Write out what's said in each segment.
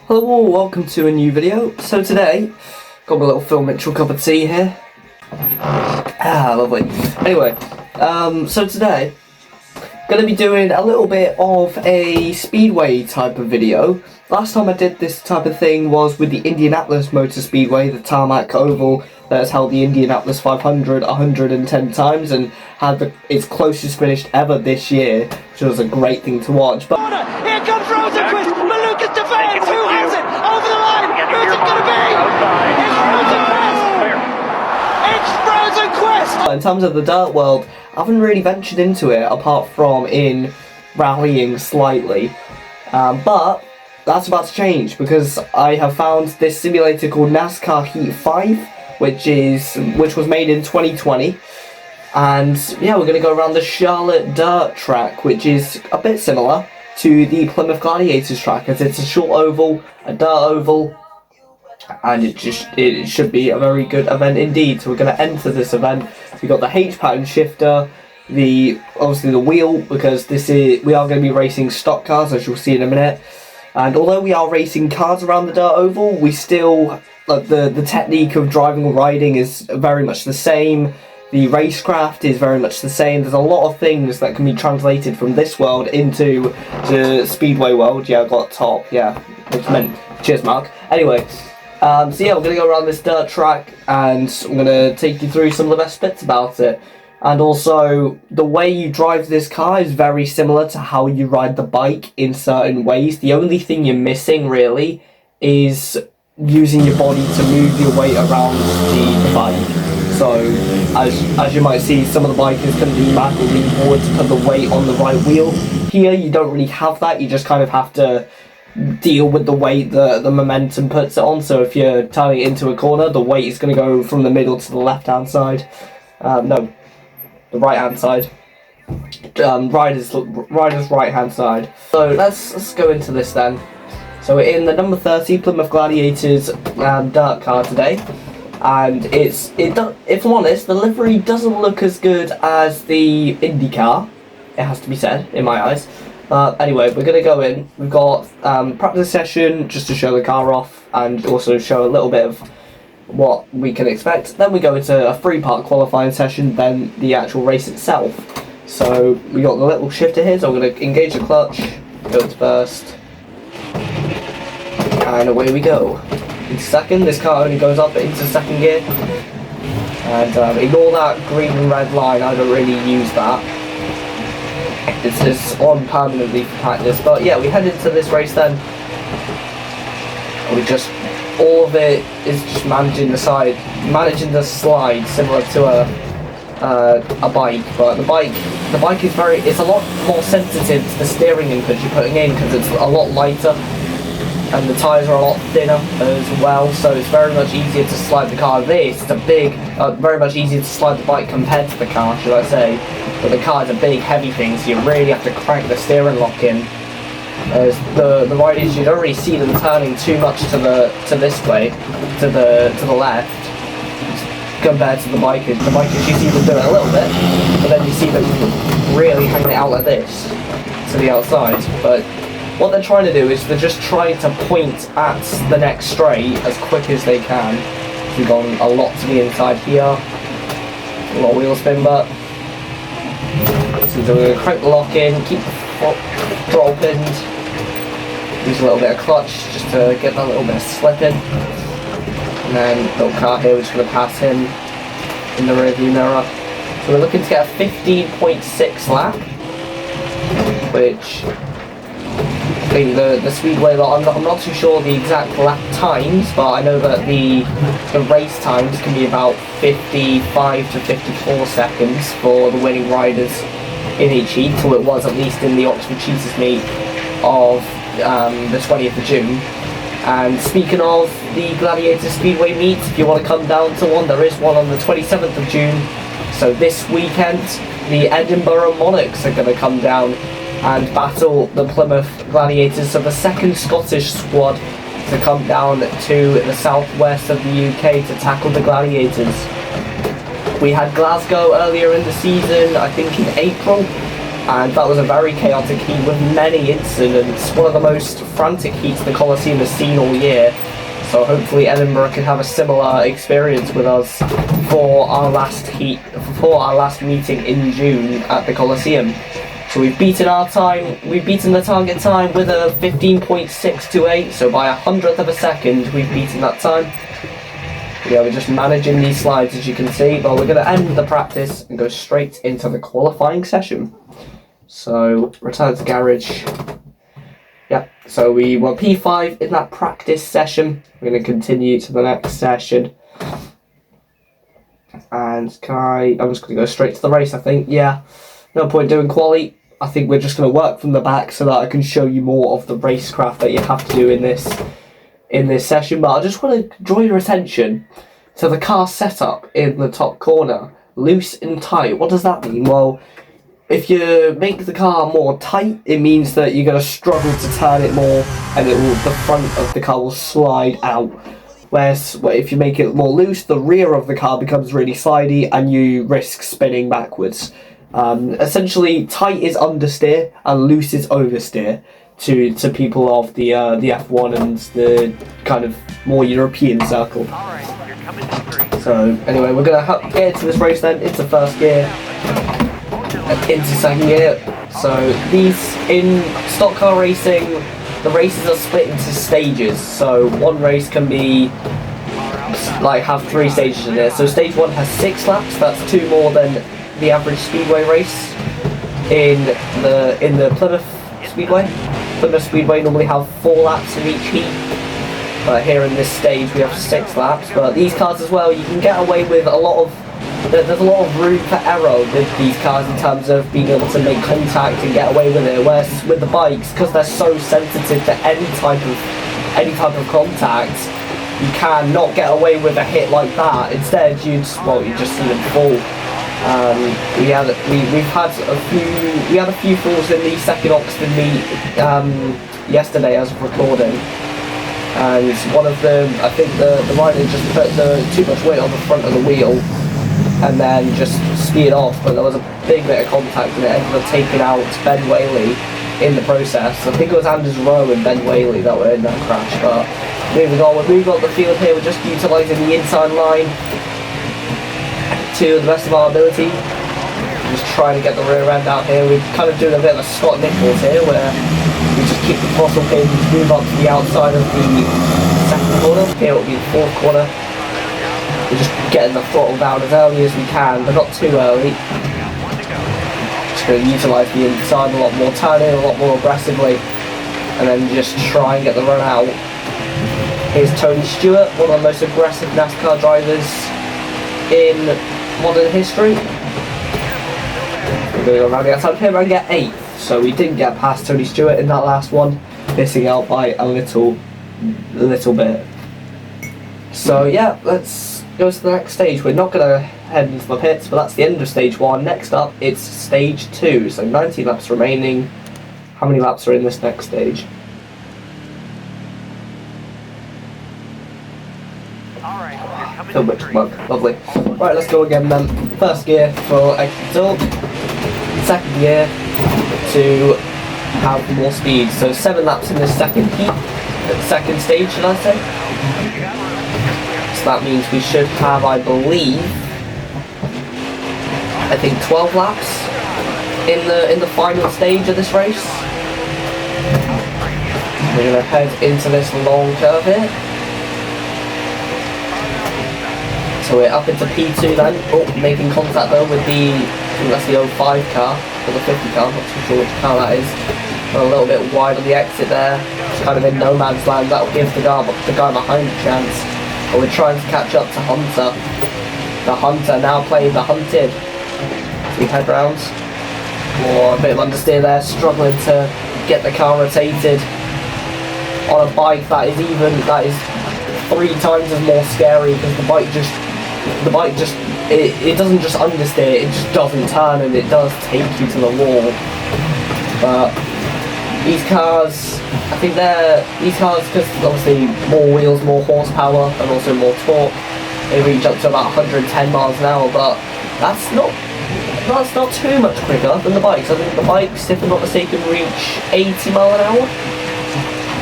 Hello all, welcome to a new video. So today, got my little Phil Mitchell cup of tea here. Lovely. Anyway, so today, going to be doing a little bit of a Speedway type of video. Last time I did this type of thing was with the Indianapolis Motor Speedway, the tarmac oval that has held the Indianapolis 500 110 times and had its closest finish ever this year, which was a great thing to watch. But here comes Rosenquist, Malukas defends, who has it? Over the line, who's it going to be? It's Rosenquist! In terms of the dirt world, I haven't really ventured into it apart from in rallying slightly, but that's about to change because I have found this simulator called NASCAR Heat 5, which was made in 2020, and yeah, we're going to go around the Charlotte dirt track, which is a bit similar to the Plymouth Gladiators track, as it's a short oval, a dirt oval, and it should be a very good event indeed. So we're going to enter this event. We've got the H pattern shifter, obviously the wheel, because we are going to be racing stock cars, as you'll see in a minute. And although we are racing cars around the dirt oval, we still, the technique of driving or riding is very much the same. The racecraft is very much the same. There's a lot of things that can be translated from this world into the Speedway world. Yeah, I got top. Yeah, which meant cheers, Mark. Anyway, so yeah, we're going to go around this dirt track and I'm going to take you through some of the best bits about it. And also, the way you drive this car is very similar to how you ride the bike in certain ways. The only thing you're missing, really, is using your body to move your weight around the bike. So, as you might see, some of the bikers can lean back or lean forward to put the weight on the right wheel. Here, you don't really have that. You just kind of have to deal with the weight the momentum puts it on. So, if you're turning it into a corner, the weight is going to go from the middle to the left-hand side. No. The right hand side, rider's right hand side. So let's go into this then. So we're in the number 30 Plymouth Gladiators dirt car today, and if I'm honest, the livery doesn't look as good as the Indy car. It has to be said, in my eyes. Anyway, we're gonna go in. We've got practice session just to show the car off and also show a little bit of what we can expect. Then we go into a 3-part qualifying session, then the actual race itself. So we got the little shifter here, so we're going to engage the clutch, go to first, and away we go. In second, this car only goes up into second gear, and ignore that green and red line, I don't really use that. It's on permanently for practice, but yeah, we head into this race then. All of it is just managing the slide, similar to a bike. But the bike is it's a lot more sensitive to the steering input you're putting in because it's a lot lighter, and the tyres are a lot thinner as well. So it's very much easier to slide the car. It's very much easier to slide the bike compared to the car, should I say? But the car is a big, heavy thing, so you really have to crank the steering lock in. As the riders, you don't really see them turning too much to this way, to the left, compared to the bikers. The bikers, you see them do it a little bit, but then you see them really hanging it out like this to the outside. But what they're trying to do is they're just trying to point at the next straight as quick as they can. We've gone a lot to the inside here, a lot of wheel spin, but so we're going to crank the lock in, keep the throttle pinned. Use a little bit of clutch just to get that little bit of slip in. And then little car here, we're just going to pass him in the rear view mirror. So we're looking to get a 15.6 lap, which I think the Speedway lot, I'm not too sure the exact lap times, but I know that the race times can be about 55 to 54 seconds for the winning riders in each heat, so it was at least in the Oxford Cheetahs meet of the 20th of June. And speaking of the Gladiator Speedway meet, if you want to come down to one, there is one on the 27th of June. So this weekend, the Edinburgh Monarchs are going to come down and battle the Plymouth Gladiators, so the second Scottish squad to come down to the southwest of the UK to tackle the Gladiators. We had Glasgow earlier in the season, I think in April, and that was a very chaotic heat with many incidents, one of the most frantic heats the Coliseum has seen all year. So hopefully Edinburgh can have a similar experience with us for our last meeting in June at the Coliseum. So we've beaten the target time with a 15.628, so by 100th of a second we've beaten that time. Yeah, we're just managing these slides as you can see, but we're going to end the practice and go straight into the qualifying session. So, return to garage. Yeah, so we were P5 in that practice session. We're going to continue to the next session. And I'm just going to go straight to the race, I think. Yeah, no point doing quali. I think we're just going to work from the back so that I can show you more of the racecraft that you have to do in this session. But I just want to draw your attention to the car setup in the top corner. Loose and tight. What does that mean? Well, if you make the car more tight, it means that you're going to struggle to turn it more, and the front of the car will slide out. Whereas if you make it more loose, the rear of the car becomes really slidey and you risk spinning backwards. Essentially, tight is understeer and loose is oversteer to people of the F1 and the kind of more European circle. So anyway, we're going to get into this race then, into first gear, into second gear. So these, in stock car racing, the races are split into stages. So one race can be have 3 stages in it. So stage 1 has 6 laps. That's 2 more than the average Speedway race in the Plymouth Speedway. Plymouth Speedway normally have 4 laps in each heat. But here in this stage we have 6 laps. But these cars as well, you can get away with there's a lot of room for error with these cars in terms of being able to make contact and get away with it. Whereas with the bikes, because they're so sensitive to any type of contact, you cannot get away with a hit like that. Instead, you just see them fall. We had a few falls in the second Oxford meet yesterday as of recording. And one of them, I think the rider just put too much weight on the front of the wheel and then just speed off, but there was a big bit of contact and it ended up taking out Ben Whaley in the process. I think it was Anders Rowe and Ben Whaley that were in that crash. But moving on, we're moving on the field here, we're just utilising the inside line to the best of our ability. Just trying to get the rear end out here. We're kind of doing a bit of a Scott Nichols here where we just keep the throttle pins, move up to the outside of the second corner. Here will be the fourth corner. We're just getting the throttle down as early as we can, but not too early. Just going to utilise the inside a lot more, turn in a lot more aggressively, and then just try and get the run out. Here's Tony Stewart, one of the most aggressive NASCAR drivers in modern history. We're going to go around the outside of him and get 8th. So we didn't get past Tony Stewart in that last one, missing out by a little bit. So yeah, let's go to the next stage. We're not going to head into the pits, but that's the end of stage 1. Next up, it's stage 2. So 90 laps remaining. How many laps are in this next stage? Lovely. Right, let's go again then. First gear for extra torque. Second gear to have more speed. So 7 laps in the second heat. Second stage, should I say? So that means we should have, I believe, 12 laps in the final stage of this race. We're going to head into this long curve here. So we're up into P2 then. Oh, making contact though with that's the 05 car, or the 50 car, not too sure which car that is. But a little bit wide on the exit there. It's kind of in no man's land. That'll give the guy behind a chance. But we're trying to catch up to Hunter. The Hunter now playing the hunted. 3 head rounds. Or a bit of understeer there, struggling to get the car rotated on a bike that is 3 times as more scary, because the bike it doesn't just understeer, it just doesn't turn, and it does take you to the wall. But these cars, because obviously more wheels, more horsepower, and also more torque, they reach up to about 110 miles an hour, but that's not that's not too much quicker than the bikes. I think the bikes, if I'm not mistaken, reach 80 mile an hour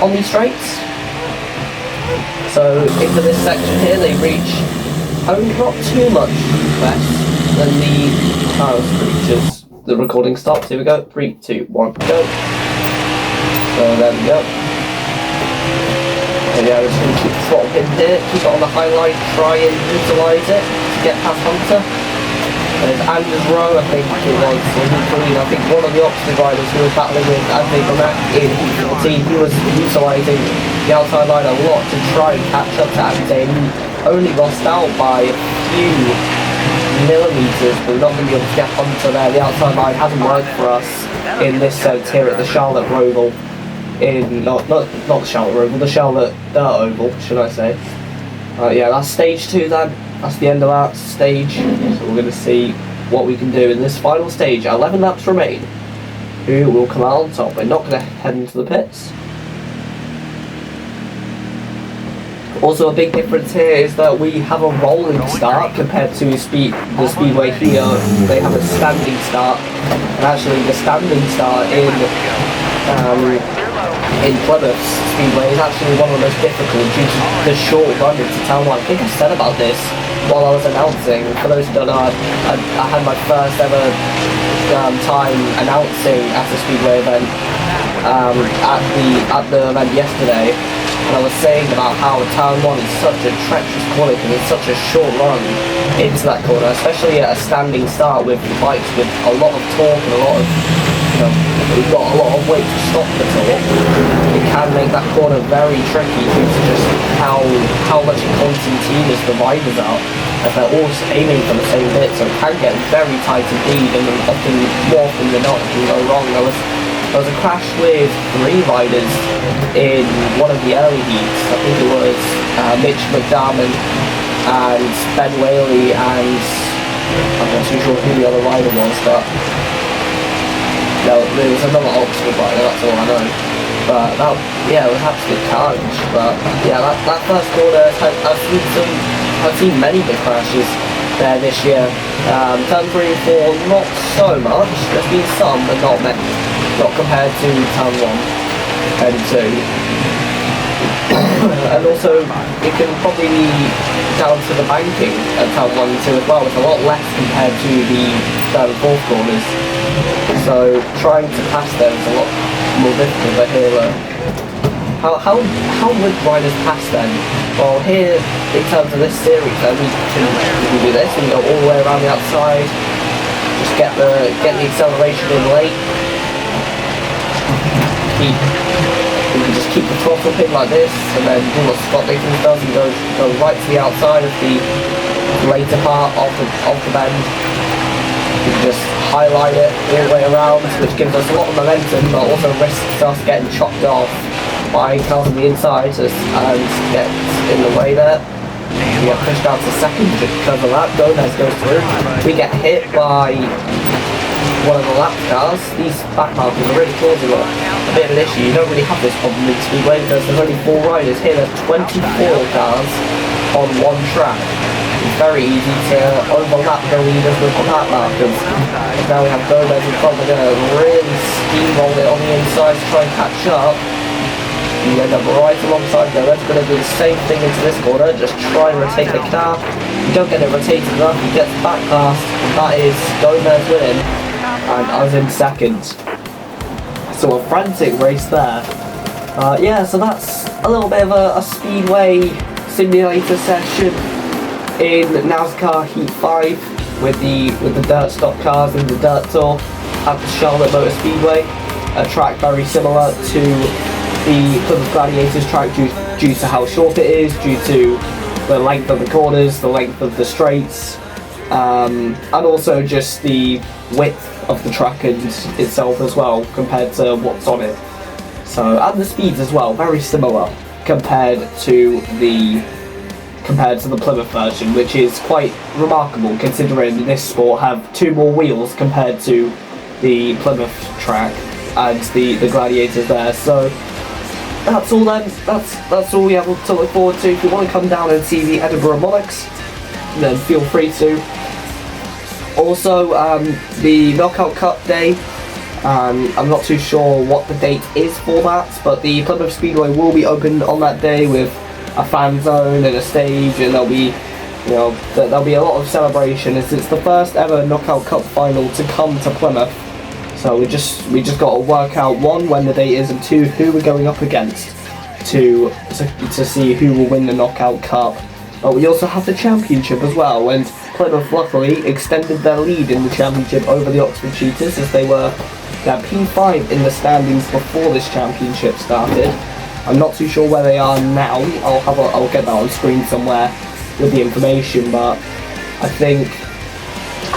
on these straights. So into this section here, they reach not too much less than the cars reaches. The recording stops. Here we go. 3, 2, 1, go. So there we go. So yeah, we're just going to keep the throttle pin here, keep it on the highlight, try and utilise it to get past Hunter. And it's Anders Rowe, I think it was, I think one of the Oxford riders who was battling with Andy Burnett in Heat 14, he was utilising the outside line a lot to try and catch up to Andy, and he only lost out by a few millimetres, but we're not going to be able to get Hunter there. The outside line hasn't worked for us in this sense here at the Charlotte Roval. Not the Charlotte Roval, the Charlotte Dirt Oval, should I say. Yeah, that's stage 2 then. That's the end of that stage. So we're going to see what we can do in this final stage. 11 laps remain. Who will come out on top? We're not going to head into the pits. Also, a big difference here is that we have a rolling start compared to the Speedway here. They have a standing start, and actually the standing start in Plymouth Speedway is actually one of the most difficult due to the short run into town. I think I said about this while I was announcing. For those who don't know, I had my first ever time announcing at a Speedway event at the event yesterday. And I was saying about how Turn 1 is such a treacherous corner because it's such a short run into that corner, especially at a standing start with the bikes with a lot of torque and a lot of, we've got a lot of weight to stop the torque. It can make that corner very tricky due to just how much concertinaed the riders are, as they're all aiming for the same bit, so it can get very tight indeed, and more often than not it can go wrong. There was a crash with 3 riders in one of the early heats. I think it was Mitch McDermott and Ben Whaley, and I'm not too sure who the other rider was, but no, there was another Oxford rider, that's all I know. But it was absolute carnage. But yeah, that first corner, I've seen many big crashes there this year. Turn 3 and 4, not so much. There's been some, but not many. Not compared to Turn 1 and 2. And also, it can probably be down to the banking at Turn 1 and 2 as well. It's a lot less compared to the 3rd and 4th corners. So, trying to pass them is a lot more difficult. But here, how would riders pass then? Well, here, in terms of this series, we can do this. We can go all the way around the outside. Just get the acceleration in late. We can just keep the throttle pin like this, and then do what Scott Nichols does and go right to the outside of the later part of the bend. We can just highlight it all the way around, which gives us a lot of momentum, but also risks us getting chopped off by cars on the inside and get in the way there. We get pushed down to second just because of that. Gomez goes through. We get hit by one of the lap cars. These back markers are really causing a bit of an issue. You don't really have this problem in Speedway because there's only 4 riders. Here there's 24 cars on one track. It's very easy to overlap the leaders with the lap markers. And now we have Gomez in front. We're going to really steamroll it on the inside to try and catch up. You end up right alongside Gomez. Going to do the same thing into this corner. Just try and rotate the car. You don't get it rotated enough. He gets back past. That is Gomez winning. And I was in second. So a frantic race there. Yeah, so that's a little bit of a Speedway simulator session in NASCAR Heat 5 with the dirt stock cars and the dirt tour at the Charlotte Motor Speedway. A track very similar to the Plymouth Gladiators track due to how short it is, due to the length of the corners, the length of the straights, and also just the width of the track and itself as well compared to what's on it. So, and the speeds as well, very similar compared to the Plymouth version, which is quite remarkable considering this sport have 2 more wheels compared to the Plymouth track and the Gladiators there. So that's all then. That's all we have to look forward to. If you want to come down and see the Edinburgh Monarchs, then feel free to. Also, the Knockout Cup day, I'm not too sure what the date is for that, but the Plymouth Speedway will be open on that day with a fan zone and a stage, and there'll be, there'll be a lot of celebration as it's the first ever Knockout Cup final to come to Plymouth. So we just got to work out, one, when the date is, and two, who we're going up against to see who will win the Knockout Cup. But we also have the championship as well, and Plymouth luckily extended their lead in the championship over the Oxford Cheetahs, as they were P5 in the standings before this championship started. I'm not too sure where they are now. I'll get that on screen somewhere with the information, but I think,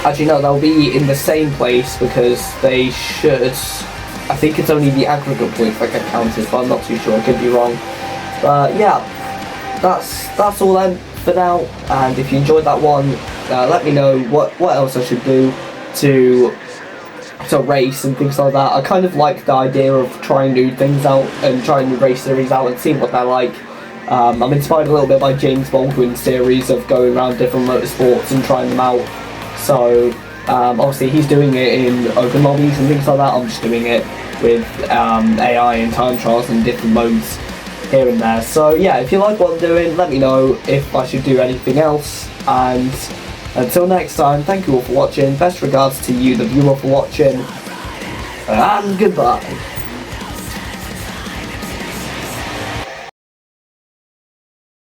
actually no, they'll be in the same place because they should. I think it's only the aggregate points that get counted, but I'm not too sure. I could be wrong. But yeah, that's all then for now. And if you enjoyed that one, let me know what else I should do to race and things like that. I kind of like the idea of trying new things out and trying new race series out and seeing what they're like. I'm inspired a little bit by James Baldwin's series of going around different motorsports and trying them out. So obviously he's doing it in open lobbies and things like that. I'm just doing it with AI and time trials and different modes here and there. So yeah, if you like what I'm doing, let me know if I should do anything else. And until next time, thank you all for watching. Best regards to you, the viewer, for watching. And goodbye.